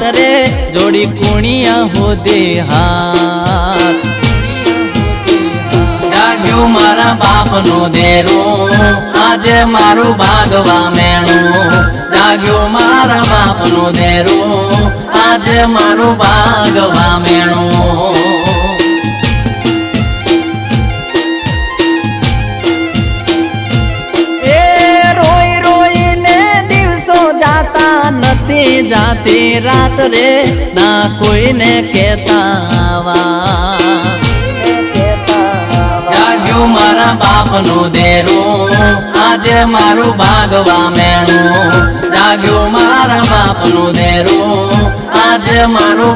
રાત રે જોડી કુણિયા હોદે હાથ જાગ્યું મારા બાપનો દેરો આજે મારું ભાગવા મેણું જાગ્યું મારા બાપનો દેરો આજે મારું ભાગવા મેણું નથી જાતી રાત રે ના કોઈને કહેતા જાગ્યું મારા બાપનો દેરો આજે મારું ભાગવા મેણું જાગ્યું મારા બાપનો દેરો આજે મારું